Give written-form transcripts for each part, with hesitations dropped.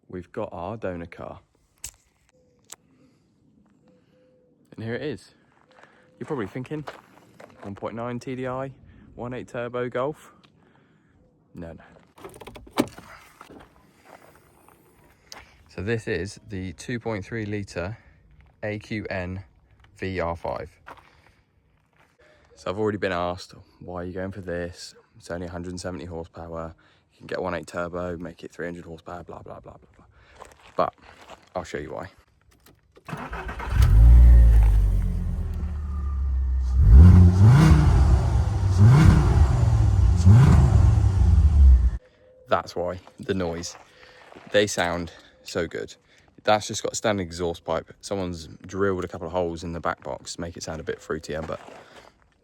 we've got our donor car. And here it is. You're probably thinking, 1.9 TDI, 1.8 turbo Golf. No. So this is the 2.3 litre AQN VR5. So I've already been asked, why are you going for this? It's only 170 horsepower. You can get 1.8 turbo, make it 300 horsepower, blah, blah, blah, blah, blah. But I'll show you why. That's why, the noise. They sound so good. That's just got a standard exhaust pipe. Someone's drilled a couple of holes in the back box to make it sound a bit fruitier, but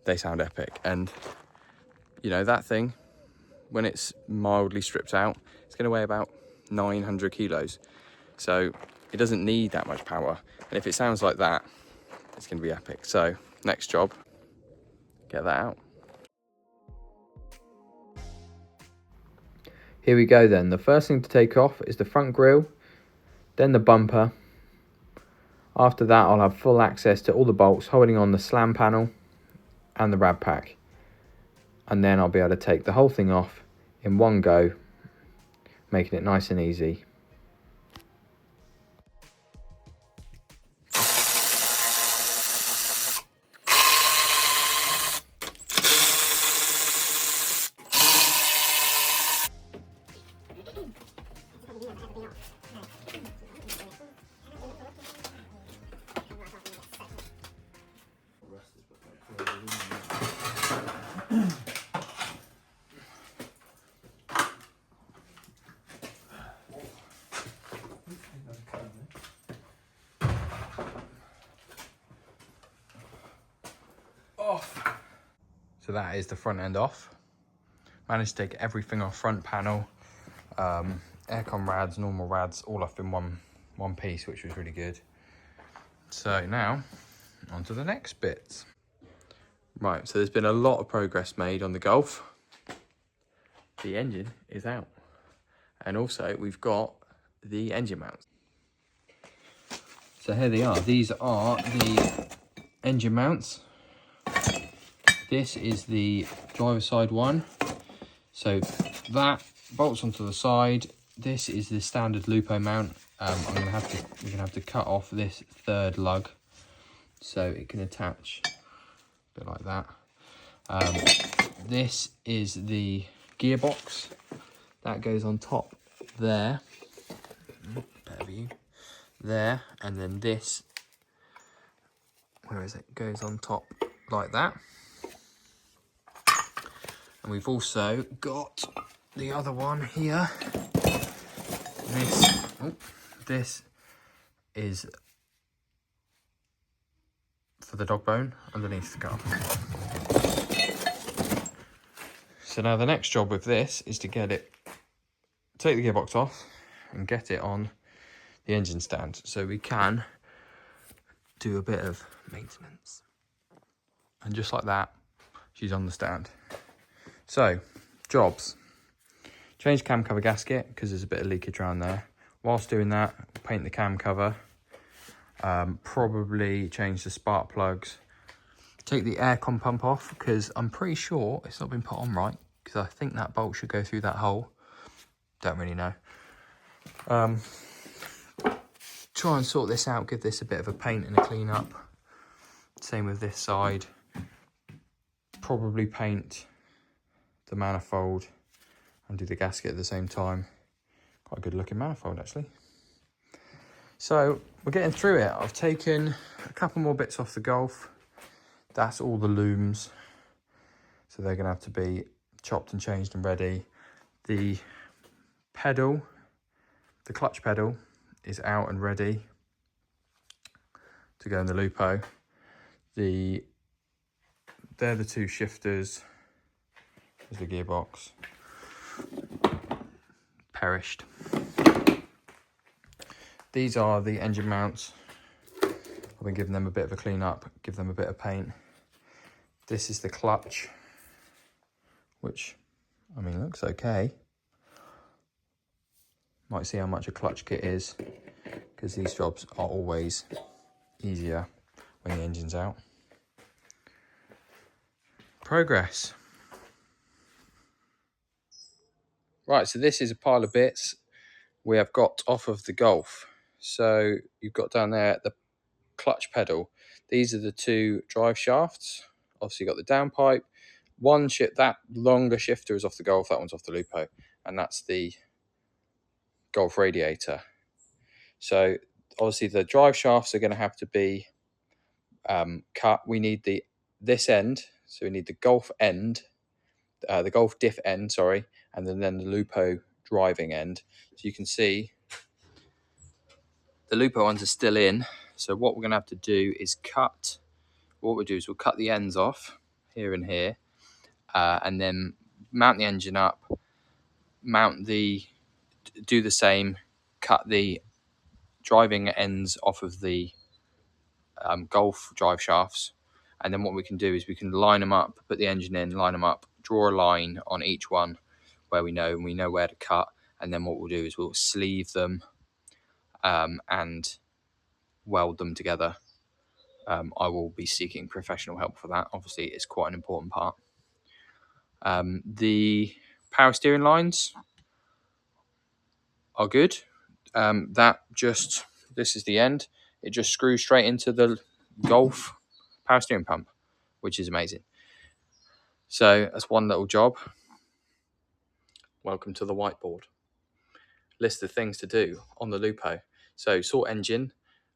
they sound epic. And you know, that thing, when it's mildly stripped out, it's going to weigh about 900 kilos. So it doesn't need that much power. And if it sounds like that, it's going to be epic. So next job, get that out. Here we go then. The first thing to take off is the front grille, then the bumper. After that, I'll have full access to all the bolts holding on the slam panel and the rad pack. And then I'll be able to take the whole thing off in one go, making it nice and easy. So that is the front end off. Managed to take everything off, front panel, aircon rads, normal rads, all off in one piece, which was really good. So now, on to the next bits. Right, so there's been a lot of progress made on the Golf. The engine is out. And also we've got the engine mounts. So here they are. These are the engine mounts. This is the driver's side one. So that bolts onto the side. This is the standard Lupo mount. we're gonna have to cut off this third lug so it can attach a bit like that. This is the gearbox that goes on top there. Better view there, and then this, where is it, goes on top like that. And we've also got the other one here. This is for the dog bone underneath the car. So now the next job with this is to take the gearbox off and get it on the engine stand so we can do a bit of maintenance. And just like that, she's on the stand. So, jobs. Change cam cover gasket because there's a bit of leakage around there. Whilst doing that, paint the cam cover. Probably change the spark plugs. Take the aircon pump off because I'm pretty sure it's not been put on right, because I think that bolt should go through that hole. Don't really know. Try and sort this out, give this a bit of a paint and a clean up. Same with this side. Probably paint the manifold and do the gasket at the same time. Quite a good looking manifold actually. So we're getting through it. I've taken a couple more bits off the Golf. That's all the looms, so they're gonna have to be chopped and changed and ready. The pedal, the clutch pedal, is out and ready to go in the Lupo. They're the two shifters. There's the gearbox. Perished. These are the engine mounts. I've been giving them a bit of a clean up, give them a bit of paint. This is the clutch, which, I mean, looks okay. Might see how much a clutch kit is, because these jobs are always easier when the engine's out. Progress. Right, so this is a pile of bits we have got off of the Golf. So you've got down there the clutch pedal. These are the two drive shafts. Obviously you've got the downpipe. That longer shifter is off the Golf, that one's off the Lupo, and that's the Golf radiator. So obviously the drive shafts are going to have to be cut. We need this end, so we need the Golf end, the Golf diff end, sorry, and then the Lupo driving end. So you can see the Lupo ones are still in. So what we're going to have to do is we'll cut the ends off here and here, and then mount the engine up, do the same, cut the driving ends off of the Golf drive shafts, and then what we can do is we can line them up, put the engine in, line them up, draw a line on each one where we know where to cut, and then what we'll do is we'll sleeve them and weld them together. I will be seeking professional help for that. Obviously, it's quite an important part. The power steering lines are good. This is the end. It just screws straight into the Golf power steering pump, which is amazing. So that's one little job. Welcome to the whiteboard. List of things to do on the Lupo. So sort engine,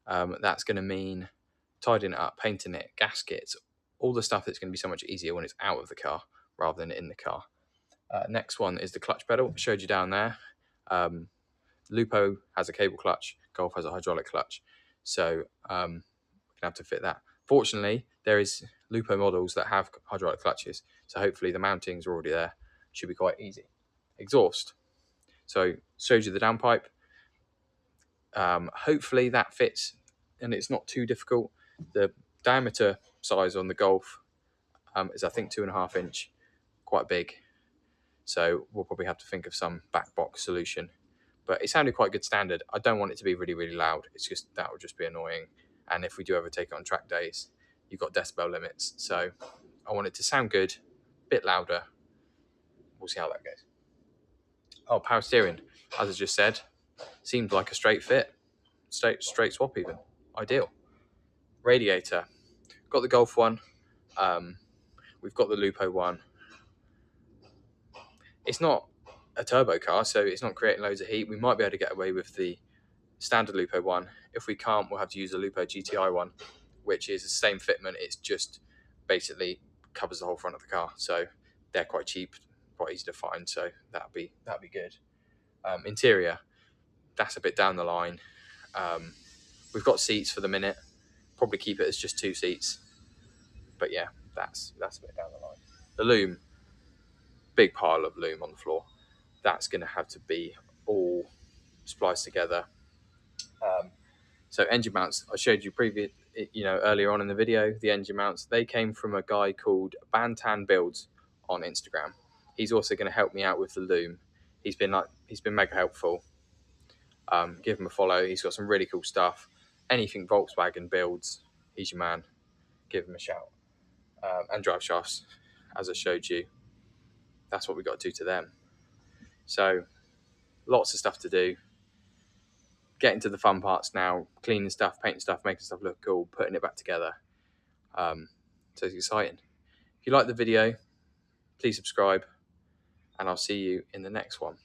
that's going to mean tidying it up, painting it, gaskets, all the stuff that's going to be so much easier when it's out of the car rather than in the car. Next one is the clutch pedal. I showed you down there. Lupo has a cable clutch, Golf has a hydraulic clutch. So we're going to have to fit that. Fortunately, there is Lupo models that have hydraulic clutches. So hopefully the mountings are already there. Should be quite easy. Exhaust. So shows you the downpipe. Hopefully that fits and it's not too difficult. The diameter size on the Golf is I think 2.5 inch, quite big. So we'll probably have to think of some back box solution. But it sounded quite good standard. I don't want it to be really, really loud. It's just, that would just be annoying. And if we do ever take it on track days, you've got decibel limits. So I want it to sound good, a bit louder. We'll see how that goes. Oh, power steering, as I just said, seemed like a straight fit. Straight swap even. Ideal. Radiator. Got the Golf one. We've got the Lupo one. It's not a turbo car, so it's not creating loads of heat. We might be able to get away with the standard Lupo one. If we can't, we'll have to use the Lupo GTI one, which is the same fitment. It's just basically covers the whole front of the car. So they're quite cheap, quite easy to find. So that'd be good. Interior, that's a bit down the line. We've got seats for the minute. Probably keep it as just 2 seats. But yeah, that's a bit down the line. The loom, big pile of loom on the floor. That's going to have to be all spliced together. So engine mounts, I showed you earlier on in the video, the engine mounts, they came from a guy called Bantan Vw on Instagram. He's also going to help me out with the loom. He's been mega helpful. Give him a follow. He's got some really cool stuff. Anything Volkswagen builds, he's your man. Give him a shout. And drive shafts, as I showed you. That's what we got to do to them. So lots of stuff to do. Getting to the fun parts now, cleaning stuff, painting stuff, making stuff look cool, putting it back together. So it's exciting. If you like the video, please subscribe, and I'll see you in the next one.